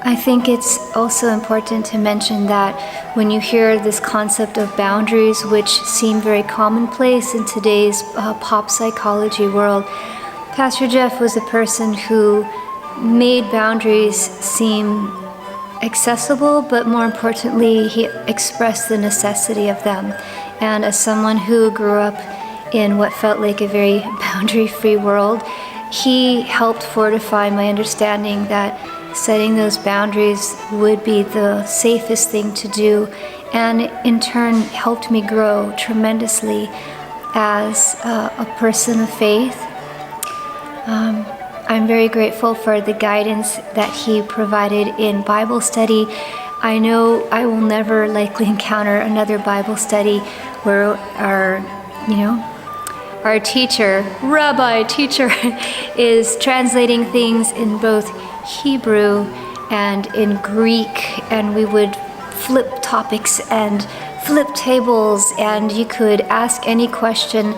I think it's also important to mention that when you hear this concept of boundaries, which seem very commonplace in today's pop psychology world, Pastor Jeff was a person who made boundaries seem accessible, but more importantly, he expressed the necessity of them. And as someone who grew up in what felt like a very boundary-free world, he helped fortify my understanding that setting those boundaries would be the safest thing to do, and in turn helped me grow tremendously as a person of faith. I'm very grateful for the guidance that he provided in Bible study. I know I will never likely encounter another Bible study where our teacher, rabbi teacher, is translating things in both Hebrew and in Greek, and we would flip topics and flip tables, and you could ask any question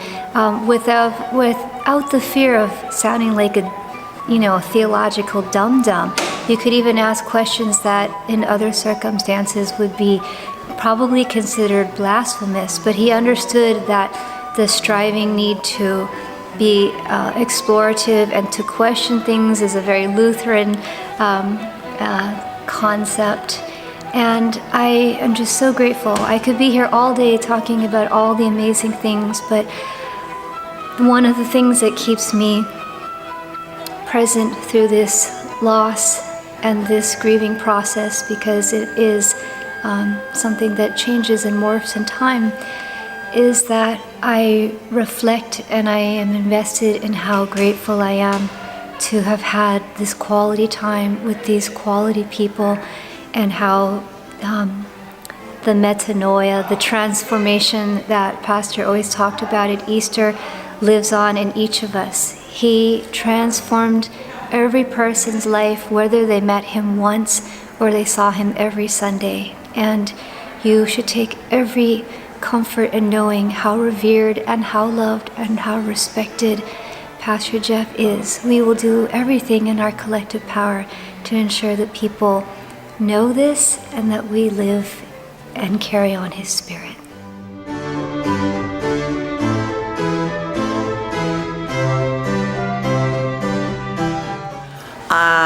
without the fear of sounding like a theological dum-dum. You could even ask questions that in other circumstances would be probably considered blasphemous, but he understood that the striving need to be explorative and to question things is a very Lutheran concept. And I am just so grateful. I could be here all day talking about all the amazing things, but one of the things that keeps me present through this loss and this grieving process, because it is something that changes and morphs in time, is that I reflect and I am invested in how grateful I am to have had this quality time with these quality people, and how the metanoia, the transformation that Pastor always talked about at Easter, lives on in each of us. He transformed every person's life, whether they met him once or they saw him every Sunday. And you should take every comfort in knowing how revered and how loved and how respected Pastor Jeff is. We will do everything in our collective power to ensure that people know this and that we live and carry on his spirit.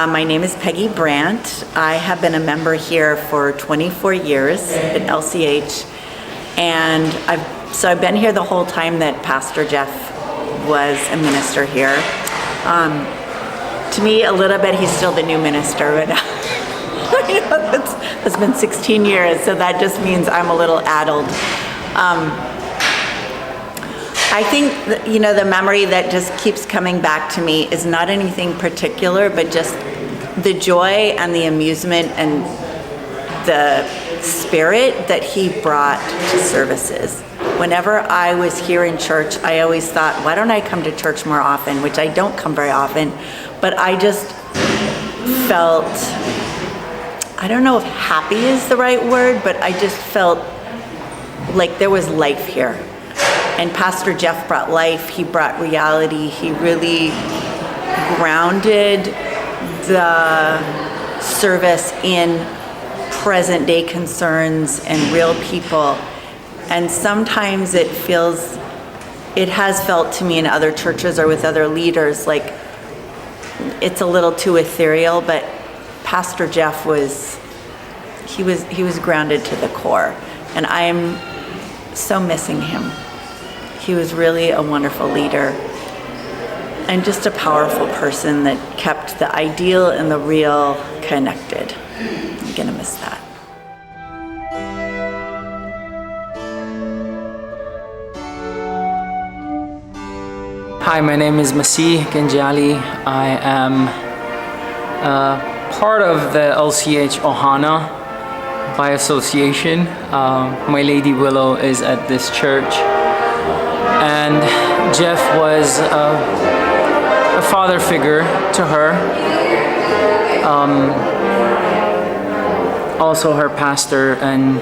My name is Peggy Brandt. I have been a member here for 24 years at LCH, and I've So I've been here the whole time that Pastor Jeff was a minister here. To me, a little bit, he's still the new minister, but it's been 16 years, so that just means I'm a little addled. I think, the memory that just keeps coming back to me is not anything particular, but just the joy and the amusement and the spirit that he brought to services. Whenever I was here in church, I always thought, why don't I come to church more often, which I don't come very often, but I just felt, I don't know if happy is the right word, but I just felt like there was life here. And Pastor Jeff brought life, he brought reality, he really grounded the service in present day concerns and real people. And sometimes it has felt to me in other churches or with other leaders like it's a little too ethereal, but Pastor Jeff was grounded to the core, and I'm so missing him. He was really a wonderful leader and just a powerful person that kept the ideal and the real connected. I'm gonna miss that. Hi, my name is Masih Genjali. I am part of the LCH Ohana by association. My Lady Willow is at this church. And Jeff was a father figure to her. Also her pastor, and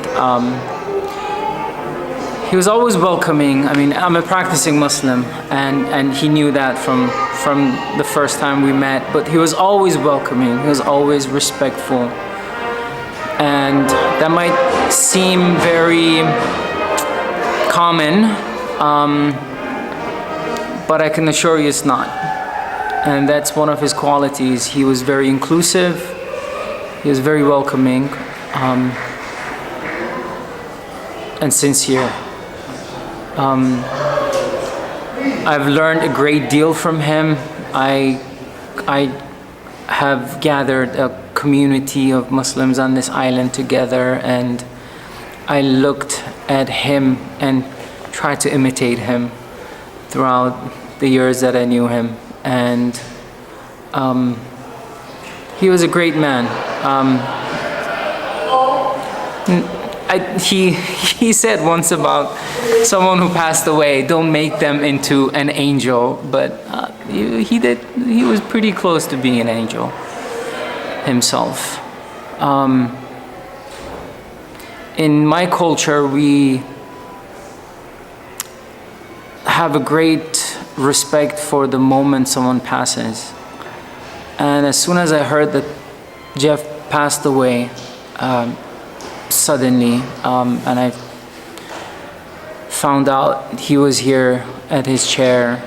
he was always welcoming. I mean, I'm a practicing Muslim, and he knew that from the first time we met, but he was always welcoming, he was always respectful. And that might seem very common, but I can assure you it's not. And that's one of his qualities. He was very inclusive, he was very welcoming, and sincere. I've learned a great deal from him. I have gathered a community of Muslims on this island together, and I looked at him and tried to imitate him throughout the years that I knew him. And he was a great man. He said once about someone who passed away, don't make them into an angel, but he was pretty close to being an angel himself. In my culture, we have a great respect for the moment someone passes. And as soon as I heard that Jeff passed away, suddenly, and I found out he was here at his chair,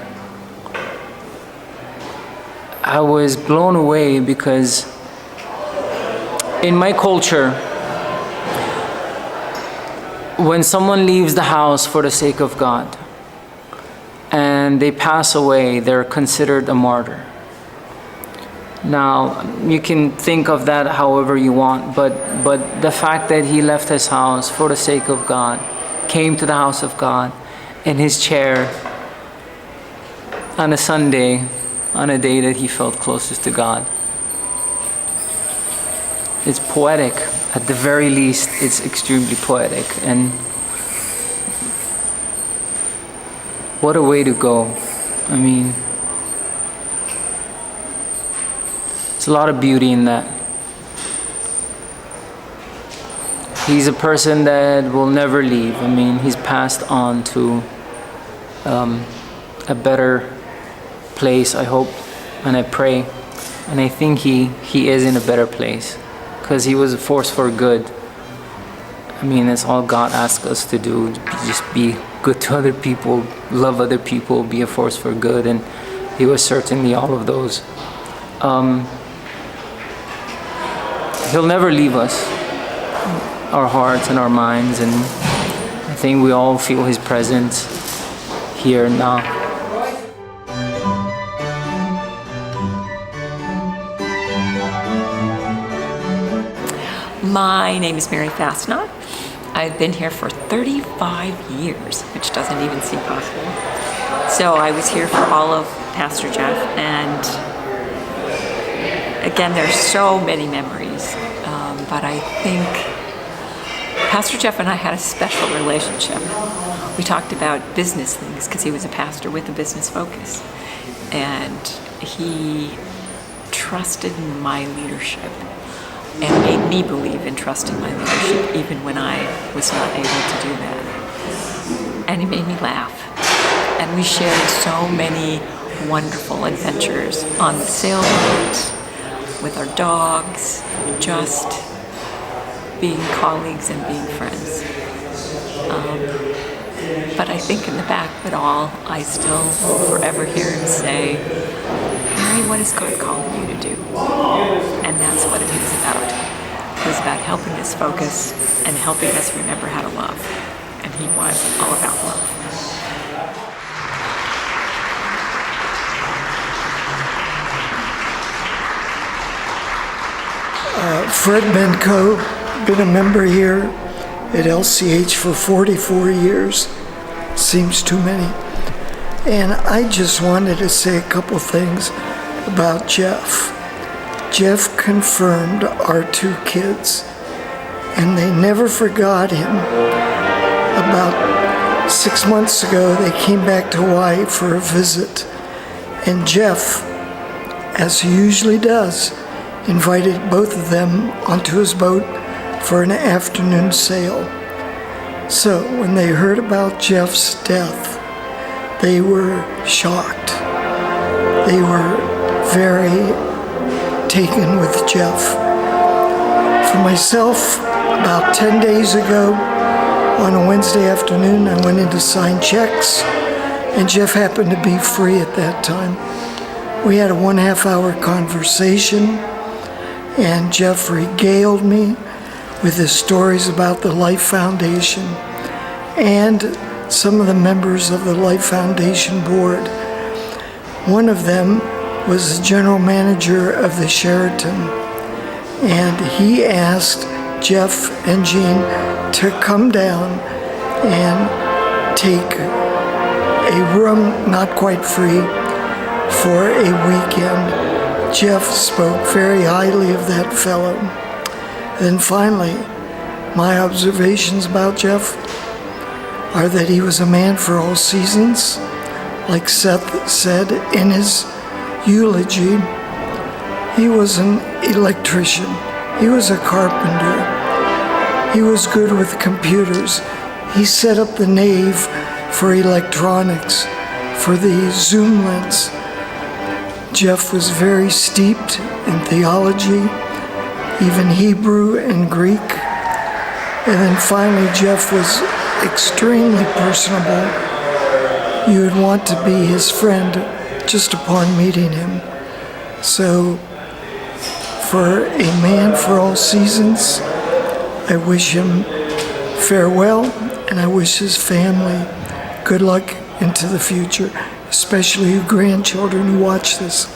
I was blown away, because in my culture, when someone leaves the house for the sake of God and they pass away, they're considered a martyr. Now, you can think of that however you want, but the fact that he left his house for the sake of God, came to the house of God in his chair on a Sunday, on a day that he felt closest to God. It's poetic. At the very least, it's extremely poetic. And what a way to go. I mean, there's a lot of beauty in that. He's a person that will never leave. I mean, he's passed on to a better place, I hope, and I pray. And I think he is in a better place, because he was a force for good. I mean, that's all God asks us to do, just be good to other people, love other people, be a force for good, and he was certainly all of those. He'll never leave us, our hearts and our minds, and I think we all feel his presence here now. My name is Mary Fastnot. I've been here for 35 years, which doesn't even seem possible. So I was here for all of Pastor Jeff, and again, there's so many memories, but I think Pastor Jeff and I had a special relationship. We talked about business things because he was a pastor with a business focus, and he trusted my leadership and made me believe in trusting my leadership even when I was not able to do that. And he made me laugh. And we shared so many wonderful adventures on the sailboat, with our dogs, just being colleagues and being friends. But I think in the back of it all, I still will forever hear him say, Mary, what is God calling you to do? And that's what it was about. It was about helping us focus and helping us remember how to love. And he was all about love. Fred Benko, been a member here at LCH for 44 years. Seems too many. And I just wanted to say a couple things about Jeff. Jeff confirmed our two kids, and they never forgot him. About 6 months ago, they came back to Hawaii for a visit, and Jeff, as he usually does, invited both of them onto his boat for an afternoon sail. So when they heard about Jeff's death, they were shocked. They were very taken with Jeff. For myself, about 10 days ago, on a Wednesday afternoon, I went in to sign checks, and Jeff happened to be free at that time. We had a 1.5-hour conversation, and Jeff regaled me with his stories about the Life Foundation and some of the members of the Life Foundation board. One of them was the general manager of the Sheraton, and he asked Jeff and Jean to come down and take a room, not quite free, for a weekend. Jeff spoke very highly of that fellow. Then finally, my observations about Jeff are that he was a man for all seasons. Like Seth said in his eulogy, he was an electrician. He was a carpenter. He was good with computers. He set up the nave for electronics, for the zoom lens. Jeff was very steeped in theology, even Hebrew and Greek. And then finally, Jeff was extremely personable. You would want to be his friend just upon meeting him. So, for a man for all seasons, I wish him farewell, and I wish his family good luck into the future, especially you grandchildren who watch this.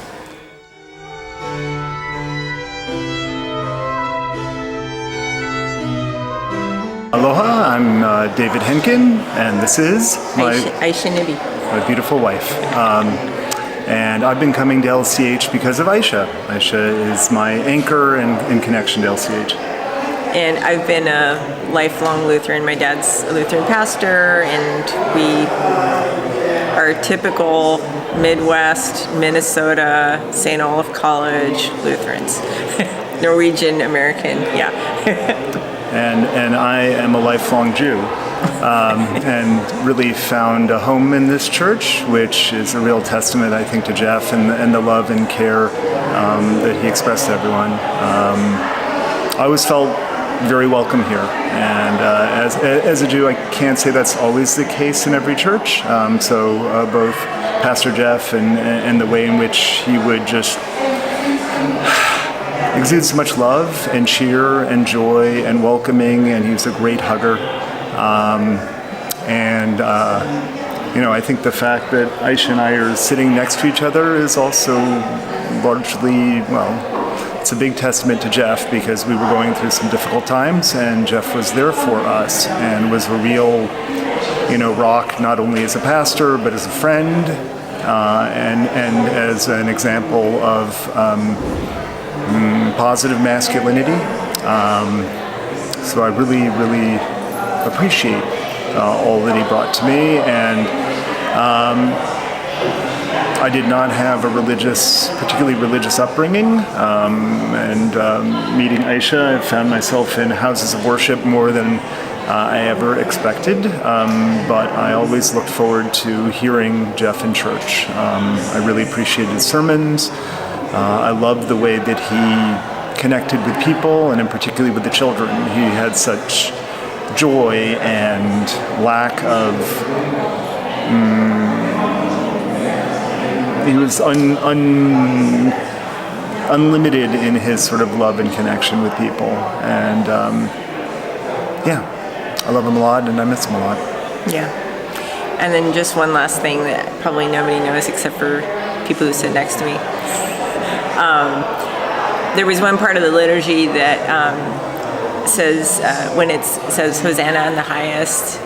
Aloha, I'm David Henkin, and this is Aisha Nibby. my beautiful wife. And I've been coming to LCH because of Aisha. Aisha is my anchor and connection to LCH. And I've been a lifelong Lutheran. My dad's a Lutheran pastor, and we are typical Midwest, Minnesota, St. Olaf College Lutherans. Norwegian American, yeah. And I am a lifelong Jew, and really found a home in this church, which is a real testament, I think, to Jeff and the love and care that he expressed to everyone. I always felt very welcome here, and as a Jew, I can't say that's always the case in every church. So both Pastor Jeff and the way in which he would just exude so much love and cheer and joy and welcoming, and he was a great hugger. And I think the fact that Aisha and I are sitting next to each other is also largely, it's a big testament to Jeff, because we were going through some difficult times, and Jeff was there for us and was a real, rock, not only as a pastor, but as a friend, and as an example of positive masculinity. So I really, really appreciate all that he brought to me, and I did not have a particularly religious upbringing, and meeting Aisha, I found myself in houses of worship more than I ever expected, but I always looked forward to hearing Jeff in church. I really appreciated his sermons. I loved the way that he connected with people, and in particular with the children. He had such joy and lack of he was unlimited in his sort of love and connection with people, and I love him a lot, and I miss him a lot. Yeah. And then just one last thing that probably nobody knows except for people who sit next to me. There was one part of the liturgy that says, when it says, Hosanna in the highest,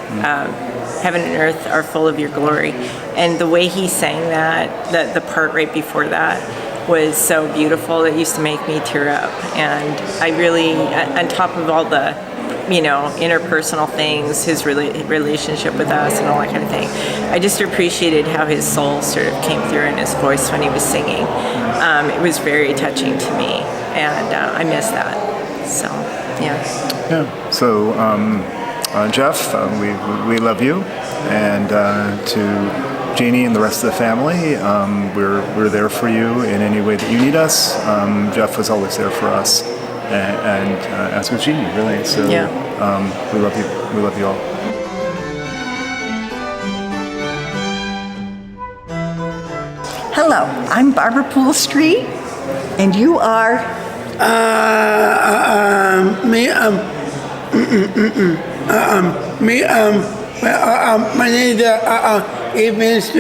heaven and earth are full of your glory. And the way he sang that, the part right before that, was so beautiful. It used to make me tear up. And I really, on top of all the, interpersonal things, his relationship with us and all that kind of thing, I just appreciated how his soul sort of came through in his voice when he was singing. It was very touching to me, and I miss that. So, yeah. Yeah. So, Jeff, we love you, and to Jeannie and the rest of the family, we're there for you in any way that you need us. Jeff was always there for us, and as was Jeannie, really. So, we love you. We love you all. Hello, I'm Barbara Poole Street, and you are? My name is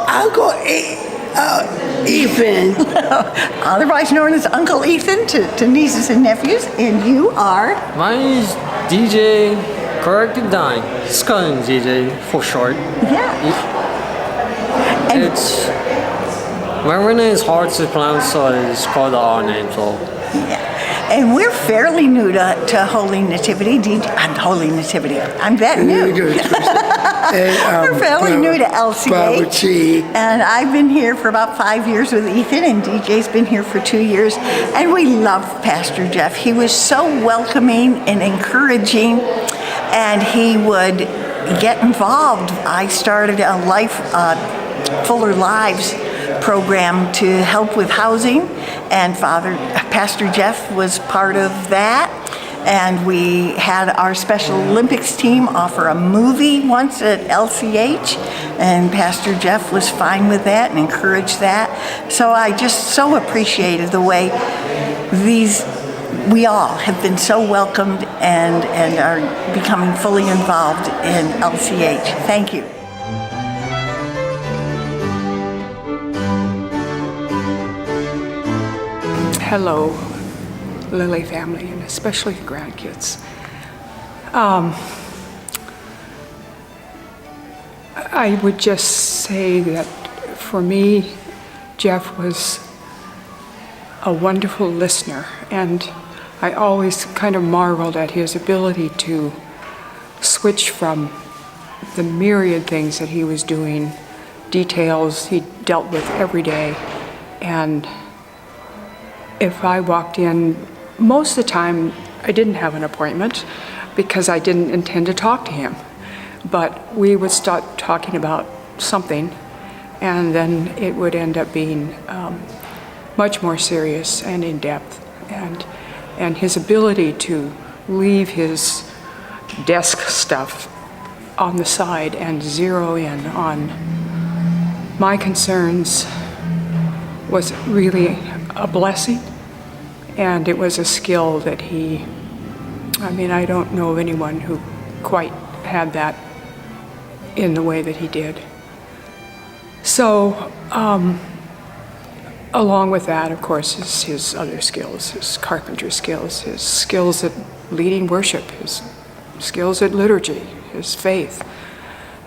Uncle Ethan. Otherwise known as Uncle Ethan to nieces and nephews, and you are? My name is DJ Kirk Dine. It's called DJ for short. Yeah. It's my real name is hard to pronounce, so it's called the R name. So. Yeah. And we're fairly new to Holy Nativity. Holy Nativity. I'm that new. We're fairly new to LCH. And I've been here for about 5 years with Ethan, and DJ's been here for 2 years. And we love Pastor Jeff. He was so welcoming and encouraging, and he would get involved. I started a Fuller Lives program to help with housing, and Pastor Jeff was part of that. And we had our Special Olympics team offer a movie once at LCH, and Pastor Jeff was fine with that and encouraged that. So I just so appreciated the way we all have been so welcomed and are becoming fully involved in LCH. Thank you. Hello, Lily family, and especially the grandkids. I would just say that for me, Jeff was a wonderful listener, and I always kind of marveled at his ability to switch from the myriad things that he was doing, details he dealt with every day, and if I walked in, most of the time I didn't have an appointment because I didn't intend to talk to him. But we would start talking about something, and then it would end up being much more serious and in depth. And his ability to leave his desk stuff on the side and zero in on my concerns was really a blessing, and it was a skill that he I mean, I don't know of anyone who quite had that in the way that he did. So, along with that, of course, is his other skills, his carpenter skills, his skills at leading worship, his skills at liturgy, his faith.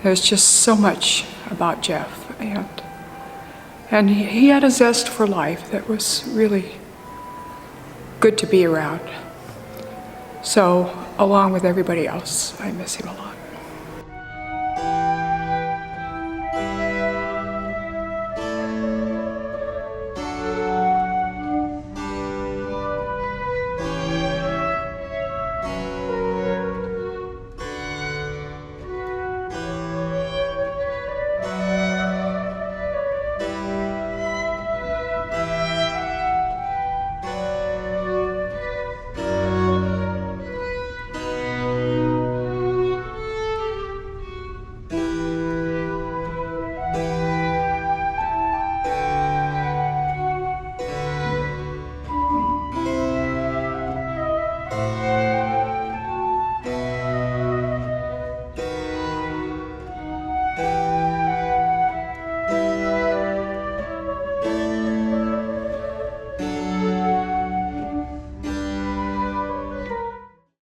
There's just so much about Jeff, and he had a zest for life that was really good to be around. So, along with everybody else, I miss him a lot.